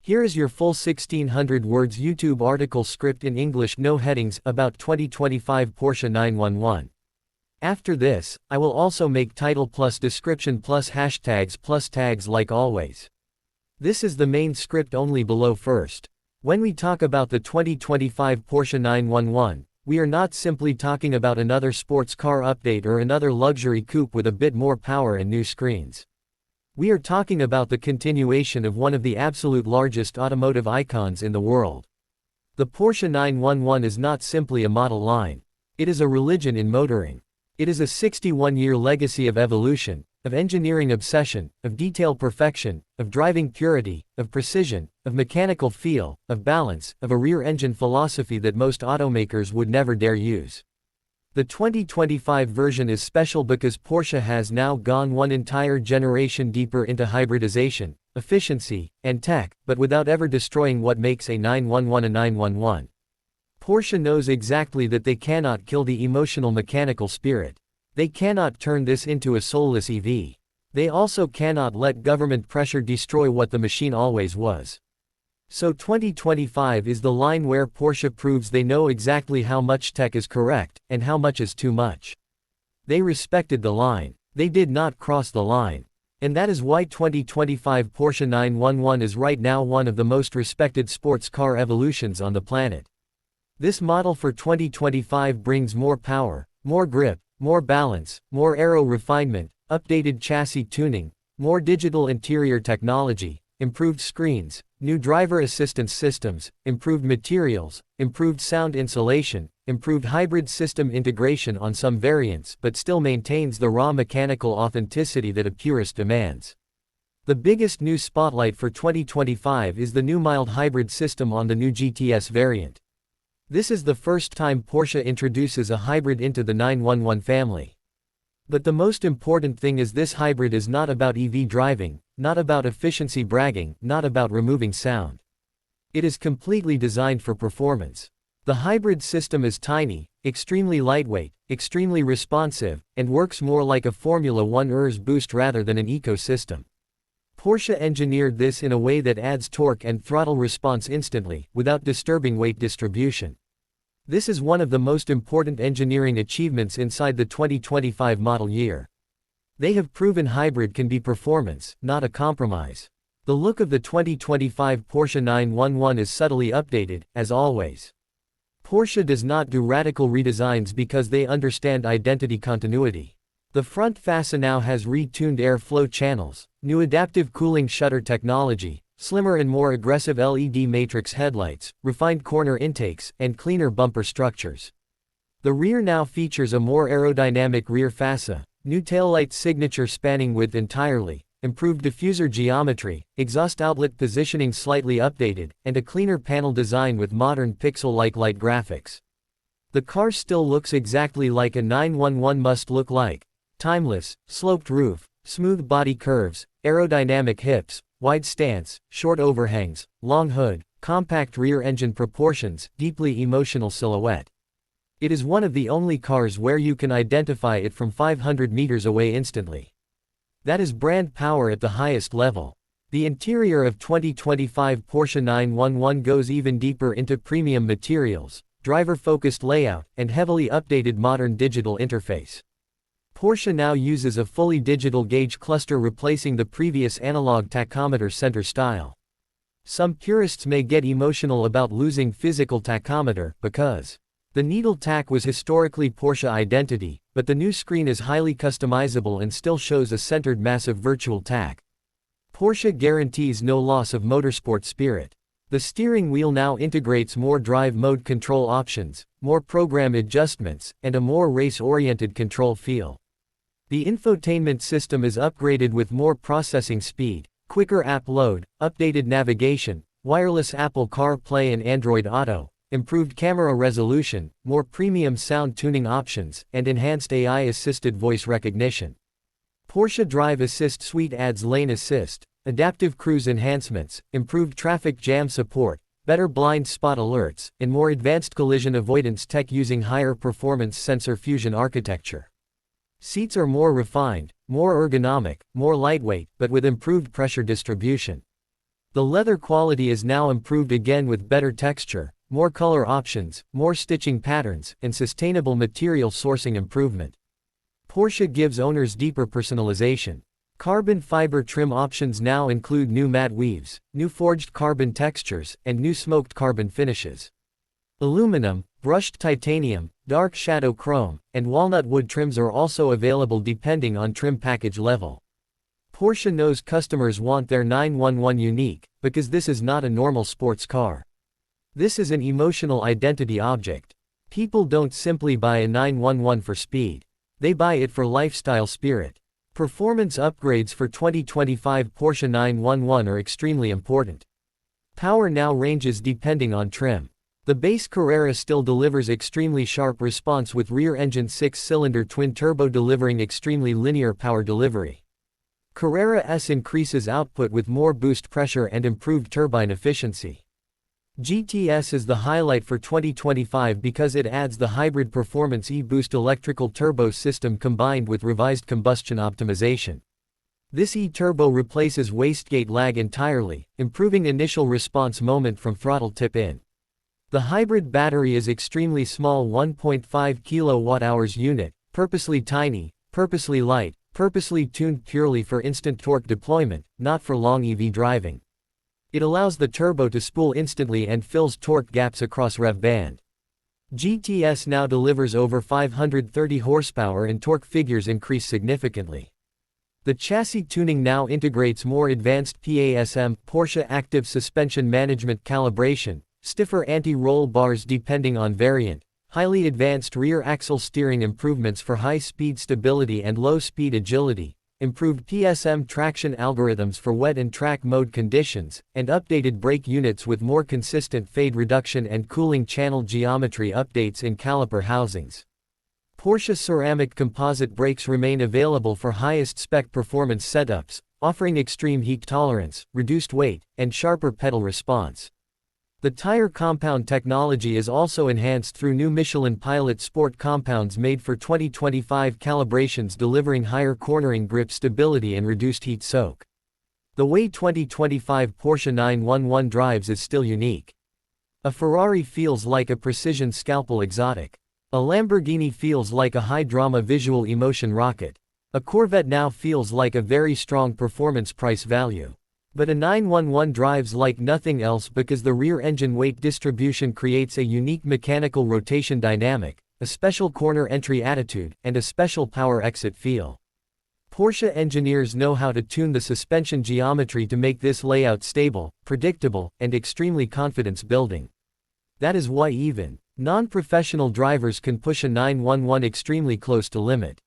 Here is your full 1600 words YouTube article script in English, no headings, about 2025 Porsche 911. After this, I will also make title plus description plus hashtags plus tags like always. This is the main script only below first. When we talk about the 2025 Porsche 911, we are not simply talking about another sports car update or another luxury coupe with a bit more power and new screens. We are talking about the continuation of one of the absolute largest automotive icons in the world. The Porsche 911 is not simply a model line. It is a religion in motoring. It is a 61-year legacy of evolution, of engineering obsession, of detail perfection, of driving purity, of precision, of mechanical feel, of balance, of a rear-engine philosophy that most automakers would never dare use. The 2025 version is special because Porsche has now gone one entire generation deeper into hybridization, efficiency, and tech, but without ever destroying what makes a 911 a 911. Porsche knows exactly that they cannot kill the emotional mechanical spirit. They cannot turn this into a soulless EV. They also cannot let government pressure destroy what the machine always was. So 2025 is the line where Porsche proves they know exactly how much tech is correct, and how much is too much. They respected the line. They did not cross the line. And that is why 2025 Porsche 911 is right now one of the most respected sports car evolutions on the planet. This model for 2025 brings more power, more grip, more balance, more aero refinement, updated chassis tuning, more digital interior technology, improved screens, new driver assistance systems, improved materials, improved sound insulation, improved hybrid system integration on some variants, but still maintains the raw mechanical authenticity that a purist demands. The biggest new spotlight for 2025 is the new mild hybrid system on the new GTS variant. This is the first time Porsche introduces a hybrid into the 911 family. But the most important thing is this hybrid is not about EV driving, not about efficiency bragging, not about removing sound. It is completely designed for performance. The hybrid system is tiny, extremely lightweight, extremely responsive, and works more like a Formula 1 ERS boost rather than an ecosystem. Porsche engineered this in a way that adds torque and throttle response instantly, without disturbing weight distribution. This is one of the most important engineering achievements inside the 2025 model year. They have proven hybrid can be performance, not a compromise. The look of the 2025 Porsche 911 is subtly updated, as always. Porsche does not do radical redesigns because they understand identity continuity. The front fascia now has retuned airflow channels, new adaptive cooling shutter technology, slimmer and more aggressive LED matrix headlights, refined corner intakes, and cleaner bumper structures. The rear now features a more aerodynamic rear fascia, new taillight signature spanning width entirely, improved diffuser geometry, exhaust outlet positioning slightly updated, and a cleaner panel design with modern pixel-like light graphics. The car still looks exactly like a 911 must look like. Timeless, sloped roof, smooth body curves, aerodynamic hips, wide stance, short overhangs, long hood, compact rear engine proportions, deeply emotional silhouette. It is one of the only cars where you can identify it from 500 meters away instantly. That is brand power at the highest level. The interior of 2025 Porsche 911 goes even deeper into premium materials, driver-focused layout, and heavily updated modern digital interface. Porsche now uses a fully digital gauge cluster replacing the previous analog tachometer center style. Some purists may get emotional about losing physical tachometer, because the needle tach was historically Porsche identity, but the new screen is highly customizable and still shows a centered massive virtual tach. Porsche guarantees no loss of motorsport spirit. The steering wheel now integrates more drive mode control options, more program adjustments, and a more race-oriented control feel. The infotainment system is upgraded with more processing speed, quicker app load, updated navigation, wireless Apple CarPlay and Android Auto, improved camera resolution, more premium sound tuning options, and enhanced AI-assisted voice recognition. Porsche Drive Assist Suite adds lane assist, adaptive cruise enhancements, improved traffic jam support, better blind spot alerts, and more advanced collision avoidance tech using higher performance sensor fusion architecture. Seats are more refined, more ergonomic, more lightweight, but with improved pressure distribution. The leather quality is now improved again with better texture, more color options, more stitching patterns, and sustainable material sourcing improvement. Porsche gives owners deeper personalization. Carbon fiber trim options now include new matte weaves, new forged carbon textures, and new smoked carbon finishes. Aluminum, brushed titanium, dark shadow chrome, and walnut wood trims are also available depending on trim package level. Porsche knows customers want their 911 unique, because this is not a normal sports car. This is an emotional identity object. People don't simply buy a 911 for speed. They buy it for lifestyle spirit. Performance upgrades for 2025 Porsche 911 are extremely important. Power now ranges depending on trim. The base Carrera still delivers extremely sharp response with rear-engine 6-cylinder twin-turbo delivering extremely linear power delivery. Carrera S increases output with more boost pressure and improved turbine efficiency. GTS is the highlight for 2025 because it adds the hybrid performance e-boost electrical turbo system combined with revised combustion optimization. This e-turbo replaces wastegate lag entirely, improving initial response moment from throttle tip-in. The hybrid battery is extremely small 1.5 kWh unit, purposely tiny, purposely light, purposely tuned purely for instant torque deployment, not for long EV driving. It allows the turbo to spool instantly and fills torque gaps across rev band. GTS now delivers over 530 horsepower and torque figures increase significantly. The chassis tuning now integrates more advanced PASM, Porsche Active Suspension Management calibration, stiffer anti-roll bars depending on variant, highly advanced rear axle steering improvements for high-speed stability and low-speed agility, improved PSM traction algorithms for wet and track mode conditions, and updated brake units with more consistent fade reduction and cooling channel geometry updates in caliper housings. Porsche ceramic composite brakes remain available for highest spec performance setups, offering extreme heat tolerance, reduced weight, and sharper pedal response. The tire compound technology is also enhanced through new Michelin Pilot Sport compounds made for 2025 calibrations delivering higher cornering grip stability and reduced heat soak. The way 2025 Porsche 911 drives is still unique. A Ferrari feels like a precision scalpel exotic. A Lamborghini feels like a high-drama visual emotion rocket. A Corvette now feels like a very strong performance price value. But a 911 drives like nothing else because the rear engine weight distribution creates a unique mechanical rotation dynamic, a special corner entry attitude, and a special power exit feel. Porsche engineers know how to tune the suspension geometry to make this layout stable, predictable, and extremely confidence-building. That is why even non-professional drivers can push a 911 extremely close to limit.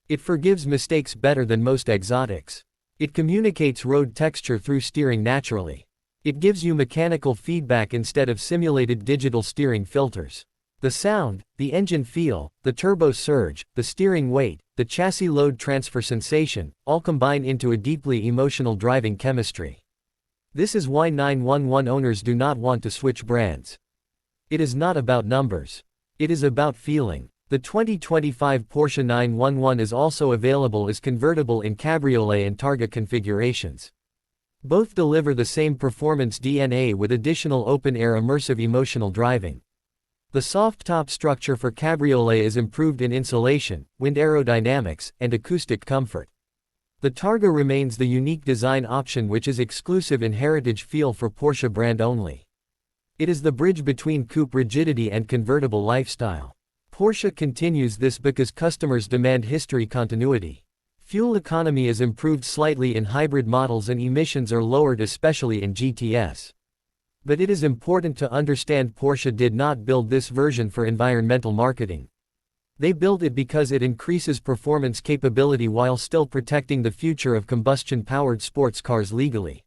It forgives mistakes better than most exotics. It communicates road texture through steering naturally. It gives you mechanical feedback instead of simulated digital steering filters. The sound, the engine feel, the turbo surge, the steering weight, the chassis load transfer sensation, all combine into a deeply emotional driving chemistry. This is why 911 owners do not want to switch brands. It is not about numbers. It is about feeling. The 2025 Porsche 911 is also available as convertible in Cabriolet and Targa configurations. Both deliver the same performance DNA with additional open-air immersive emotional driving. The soft top structure for Cabriolet is improved in insulation, wind aerodynamics, and acoustic comfort. The Targa remains the unique design option which is exclusive in heritage feel for Porsche brand only. It is the bridge between coupe rigidity and convertible lifestyle. Porsche continues this because customers demand history continuity. Fuel economy is improved slightly in hybrid models and emissions are lowered especially in GTS. But it is important to understand Porsche did not build this version for environmental marketing. They built it because it increases performance capability while still protecting the future of combustion-powered sports cars legally.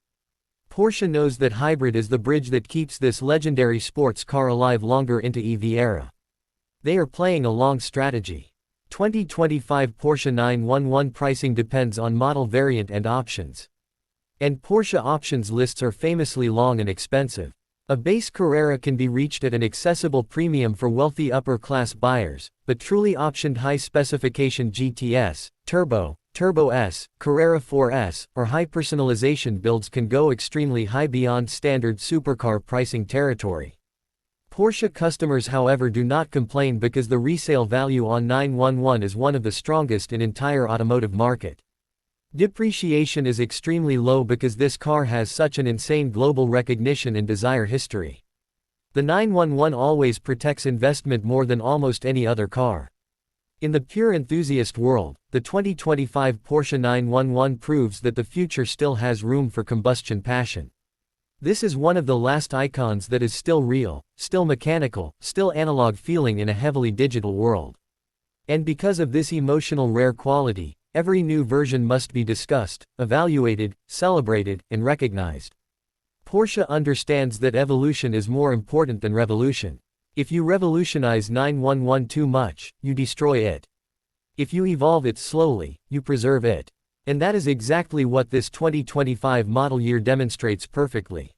Porsche knows that hybrid is the bridge that keeps this legendary sports car alive longer into EV era. They are playing a long strategy. 2025 Porsche 911 pricing depends on model variant and options. And Porsche options lists are famously long and expensive. A base Carrera can be reached at an accessible premium for wealthy upper-class buyers, but truly optioned high-specification GTS, Turbo, Turbo S, Carrera 4S, or high personalization builds can go extremely high beyond standard supercar pricing territory. Porsche customers however do not complain because the resale value on 911 is one of the strongest in entire automotive market. Depreciation is extremely low because this car has such an insane global recognition and desire history. The 911 always protects investment more than almost any other car. In the pure enthusiast world, the 2025 Porsche 911 proves that the future still has room for combustion passion. This is one of the last icons that is still real, still mechanical, still analog feeling in a heavily digital world. And because of this emotional rare quality, every new version must be discussed, evaluated, celebrated, and recognized. Porsche understands that evolution is more important than revolution. If you revolutionize 911 too much, you destroy it. If you evolve it slowly, you preserve it. And that is exactly what this 2025 model year demonstrates perfectly.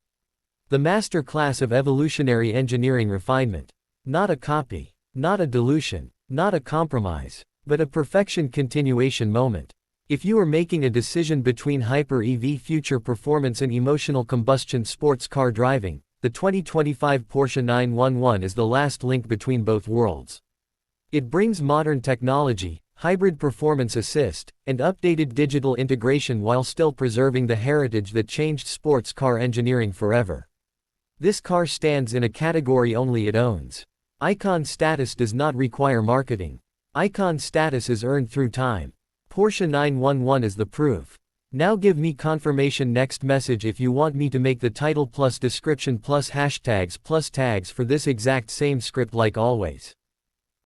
The master class of evolutionary engineering refinement. Not a copy, not a dilution, not a compromise, but a perfection continuation moment. If you are making a decision between hyper-EV future performance and emotional combustion sports car driving, the 2025 Porsche 911 is the last link between both worlds. It brings modern technology, hybrid performance assist, and updated digital integration while still preserving the heritage that changed sports car engineering forever. This car stands in a category only it owns. Icon status does not require marketing. Icon status is earned through time. Porsche 911 is the proof. Now give me confirmation next message if you want me to make the title plus description plus hashtags plus tags for this exact same script like always.